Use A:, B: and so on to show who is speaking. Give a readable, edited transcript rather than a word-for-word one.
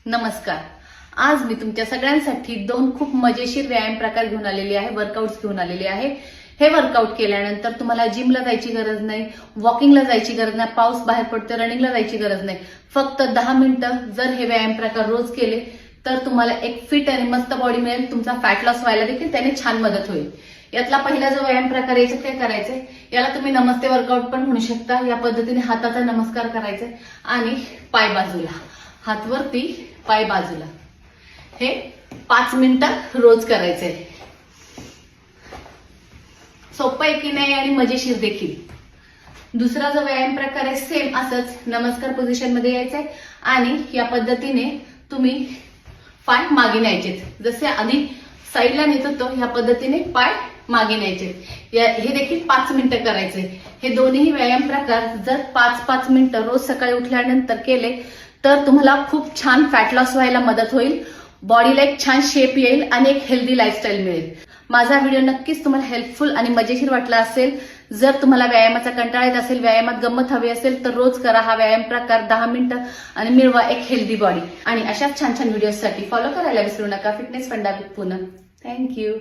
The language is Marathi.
A: नमस्कार. आज मी तुमच्या सगळ्यांसाठी 2 खूप मजेशीर व्यायाम प्रकार घेऊन आलेले आहे, वर्कआउट्स घेऊन आलेले आहे. हे वर्कआउट केल्यानंतर तुम्हाला जिमला जायची गरज नाही, वॉकिंगला जायची गरज नाही, पाऊस बाहेर पडतो रनिंगला जायची गरज नाही. फक्त 10 मिनिटं जर हे व्यायाम प्रकार रोज केले तर तुम्हाला एक फिट आणि मस्त बॉडी मिळेल. तुमचा फॅट लॉस व्हायला देखील त्याने छान मदत होईल. यातला पहिला जो व्यायाम प्रकार यायचा काय करायचंय, याला तुम्ही नमस्ते वर्कआउट पण म्हणू शकता. या पद्धतीने हाताचा नमस्कार करायचा आणि पाय बाजूला, हात वरती पाय बाजूला. हे 5 मिनिटं रोज करायचंय. सोपं आहे की नाही आणि मजेशीर देखील. दुसरा जो व्यायाम प्रकार आहे सेम असंच नमस्कार पोझिशन मध्ये यायचंय आणि या पद्धतीने तुम्ही पाय मागे न्यायचे. जसे आधी साईडला नेत होतो या पद्धतीने पाय मागे न्यायचे. हे देखील 5 मिनिटं करायचे. हे दोन्ही व्यायाम प्रकार जर 5-5 मिनिटं रोज सकाळी उठल्यानंतर केले तर तुम्हाला खूप छान फॅट लॉस व्हायला मदत होईल. बॉडीला एक छान शेप येईल आणि एक हेल्दी लाईफस्टाईल मिळेल. माझा व्हिडिओ नक्कीच तुम्हाला हेल्पफुल आणि मजेशीर वाटला असेल. जर तुम्हाला व्यायामाचा कंटाळा येत असेल, व्यायामात गंमत हवी असेल तर रोज करा हा व्यायाम प्रकार 10 मिनिटं आणि मिळवा एक हेल्दी बॉडी. आणि अशाच छान छान व्हिडिओसाठी फॉलो करायला विसरू नका फिटनेस फंडा विथ पूनम. थँक्यू.